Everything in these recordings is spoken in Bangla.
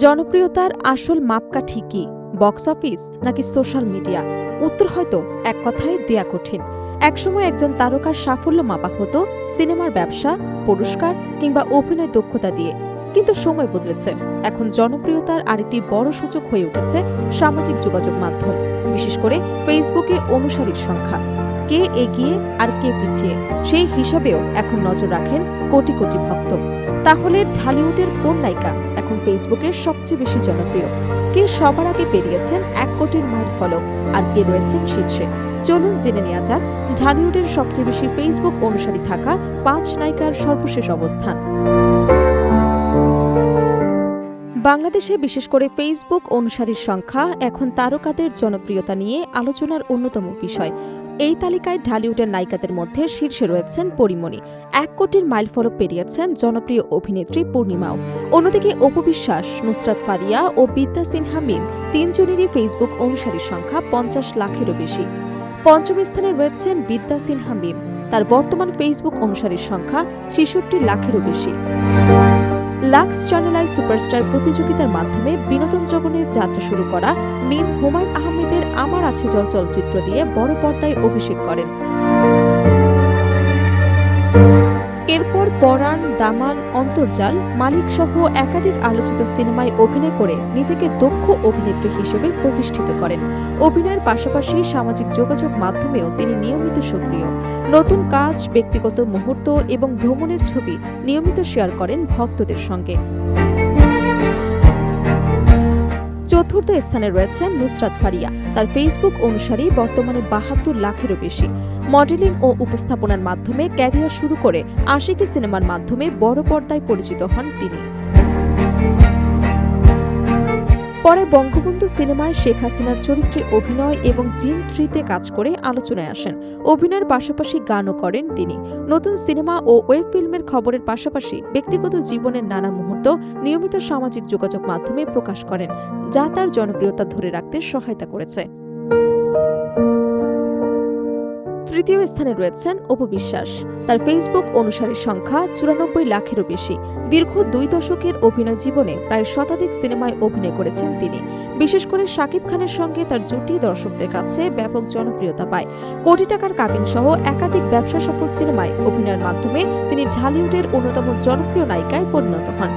জনপ্রিয়তার আসল মাপকাঠি কি? বক্স অফিস নাকি সোশ্যাল মিডিয়া? উত্তর হয়তো এক কথায় দেয়া কঠিন। একসময় একজন তারকার সাফল্য মাপা হতো সিনেমার ব্যবসা, পুরস্কার কিংবা অভিনয় দক্ষতা দিয়ে। কিন্তু সময় বদলেছে। এখন জনপ্রিয়তার আরেকটি বড় সূচক হয়ে উঠেছে সামাজিক যোগাযোগ মাধ্যম, বিশেষ করে ফেসবুকে অনুসারীর সংখ্যা। কে এগিয়ে আর কে পিছিয়ে, সেই হিসাবেও এখন নজর রাখেন কোটি কোটি ভক্ত। তাহলে ঢালিউডের কোন নায়িকা এখন ফেসবুকে সবচেয়ে বেশি জনপ্রিয়? কে সবার আগে পেরিয়েছেন 1 কোটির মাইল ফলক, আর কে রয়েছেন শীর্ষে? চলুন জেনে নেওয়া যাক ঢালিউডের সবচেয়ে বেশি ফেসবুক অনুসারী থাকা 5 নায়িকার সর্বশেষ অবস্থান। বাংলাদেশে বিশেষ করে ফেসবুক অনুসারীর সংখ্যা এখন তারকাদের জনপ্রিয়তা নিয়ে আলোচনার অন্যতম বিষয়। এই তালিকায় ঢালিউডের নায়িকাদের মধ্যে শীর্ষে রয়েছেন পরীমণি। 1 কোটির মাইলফলক পেরিয়েছেন জনপ্রিয় অভিনেত্রী পূর্ণিমাও। অন্যদিকে অপু বিশ্বাস, নুসরাত ফারিয়া ও বিদ্যা সিনহা মিম তিনজনেরই ফেসবুক অনুসারীর সংখ্যা 50 লাখেরও বেশি। পঞ্চম স্থানে রয়েছেন বিদ্যা সিনহা মিম। তার বর্তমান ফেসবুক অনুসারীর সংখ্যা 66 লাখেরও বেশি। লাক্স চ্যানেল আই সুপারস্টার প্রতিযোগিতার মাধ্যমে বিনোদন জগতে যাত্রা শুরু করা মিম হুমায়ূন আহমেদের আমার আছে জল চলচ্চিত্র দিয়ে বড় পর্দায় অভিষেক করেন। এরপর পরাণ, দামান, অন্তর্জাল, মালিক সহ একাধিক আলোচিত সিনেমায় অভিনয় করে নিজেকে দক্ষ অভিনেত্রী হিসেবে প্রতিষ্ঠিত করেন। অভিনয়ের পাশাপাশি সামাজিক যোগাযোগ মাধ্যমেও তিনি নিয়মিত সক্রিয়। নতুন কাজ, ব্যক্তিগত মুহূর্ত এবং ভ্রমণের ছবি নিয়মিত শেয়ার করেন ভক্তদের সঙ্গে। চতুর্থ স্থানে রয়েছেন নুসরাত ফারিয়া। তার ফেসবুক অনুসারী বর্তমানে 72 লাখেরও বেশি। মডেলিং ও উপস্থাপনার মাধ্যমে ক্যারিয়ার শুরু করে আশিকি সিনেমার মাধ্যমে বড় পর্দায় পরিচিত হন তিনি। পরে বঙ্গবন্ধু সিনেমায় শেখ হাসিনার চরিত্রে অভিনয় এবং জিন 3-তে কাজ করে আলোচনায় আসেন। অভিনয়ের পাশাপাশি গানও করেন তিনি। নতুন সিনেমা ও ওয়েব ফিল্মের খবরের পাশাপাশি ব্যক্তিগত জীবনের নানা মুহূর্ত নিয়মিত সামাজিক যোগাযোগ মাধ্যমে প্রকাশ করেন, যা তার জনপ্রিয়তা ধরে রাখতে সহায়তা করেছে। তৃতীয় স্থানে রয়েছেন অপু বিশ্বাস। তার ফেসবুক অনুসারীর সংখ্যা 94 লাখেরও বেশি। দীর্ঘ 2 দশকের অভিনয় জীবনে প্রায় শতাধিক সিনেমায় অভিনয় করেছেন তিনি। বিশেষ করে শাকিব খানের সঙ্গে তার জুটি দর্শকদের কাছে ব্যাপক জনপ্রিয়তা পায়। কোটি টাকার কাবিন সহ একাধিক ব্যবসা সফল সিনেমায় অভিনয়ের মাধ্যমে তিনি ঢালিউডের অন্যতম জনপ্রিয় নায়িকায় পরিণত হন।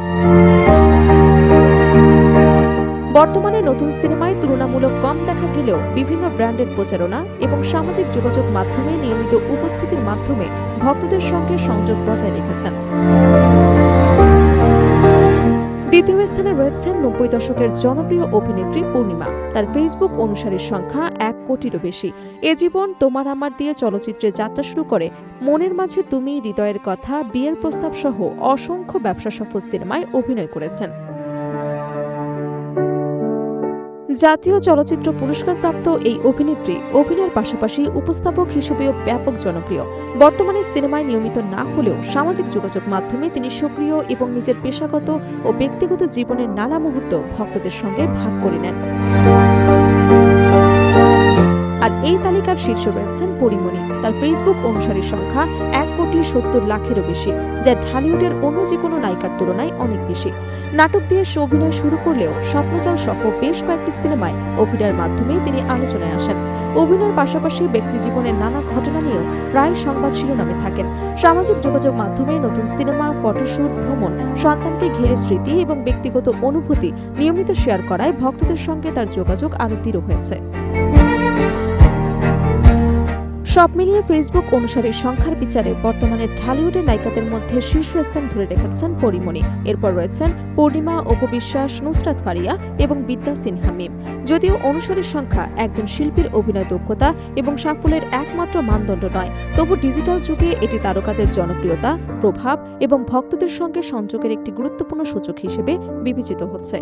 বর্তমানে নতুন সিনেমায় তুলনামূলক কম দেখা গেলেও বিভিন্ন ব্র্যান্ডের প্রচারণা এবং সামাজিক যোগাযোগ মাধ্যমে নিয়মিত উপস্থিতির মাধ্যমে ভক্তদের সঙ্গে সংযোগ বজায় রেখেছেন। দ্বিতীয় স্থানে রয়েছেন 90 দশকের জনপ্রিয় অভিনেত্রী পূর্ণিমা। তার ফেসবুক অনুসারীর সংখ্যা 1 কোটিরও বেশি। এ জীবন তোমার আমার দিয়ে চলচ্চিত্রে যাত্রা শুরু করে মনের মাঝে তুমি, হৃদয়ের কথা, বিয়ের প্রস্তাব সহ অসংখ্য ব্যবসা সফল সিনেমায় অভিনয় করেছেন। জাতীয় চলচ্চিত্র পুরস্কারপ্রাপ্ত এই অভিনেত্রী অভিনয়ের পাশাপাশি উপস্থাপক হিসেবেও ব্যাপক জনপ্রিয়। বর্তমানে সিনেমায় নিয়মিত না হলেও সামাজিক যোগাযোগ মাধ্যমে তিনি সক্রিয় এবং নিজের পেশাগত ও ব্যক্তিগত জীবনের নানা মুহূর্ত ভক্তদের সঙ্গে ভাগ করে নেন। আর এই তালিকার শীর্ষে রয়েছেন পরীমণি। তার ফেসবুক অনুসারীর সংখ্যা 1 কোটি 70 লাখেরও বেশি, যা ঢালিউডের অন্য যে কোনো নায়িকার তুলনায় অনেক বেশি। নাটক দিয়ে অভিনয় শুরু করলেও স্বপ্নজাল সহ বেশ কয়েকটি সিনেমায় অভিনয়ের মাধ্যমে তিনি আলোচনায় আসেন। অভিনয়ের পাশাপাশি ব্যক্তিজীবনের নানা ঘটনা নিয়েও প্রায় সংবাদ শিরোনামে থাকেন। সামাজিক যোগাযোগ মাধ্যমে নতুন সিনেমা, ফটোশুট, ভ্রমণ, সন্তানকে ঘিরে স্মৃতি এবং ব্যক্তিগত অনুভূতি নিয়মিত শেয়ার করায় ভক্তদের সঙ্গে তার যোগাযোগ আরও দৃঢ় হয়েছে। সব মিলিয়ে ফেসবুক অনুসারীর সংখ্যার বিচারে বর্তমানে ঢালিউডের নায়িকাদের মধ্যে শীর্ষস্থান ধরে রেখেছেন পরীমণি। এরপর রয়েছেন পূর্ণিমা, অপু বিশ্বাস, নুসরাত ফারিয়া এবং বিদ্যা সিনহা মিম। যদিও অনুসারীর সংখ্যা একজন শিল্পীর অভিনয় দক্ষতা এবং সাফল্যের একমাত্র মানদণ্ড নয়, তবু ডিজিটাল যুগে এটি তারকাদের জনপ্রিয়তা, প্রভাব এবং ভক্তদের সঙ্গে সংযোগের একটি গুরুত্বপূর্ণ সূচক হিসেবে বিবেচিত হচ্ছে।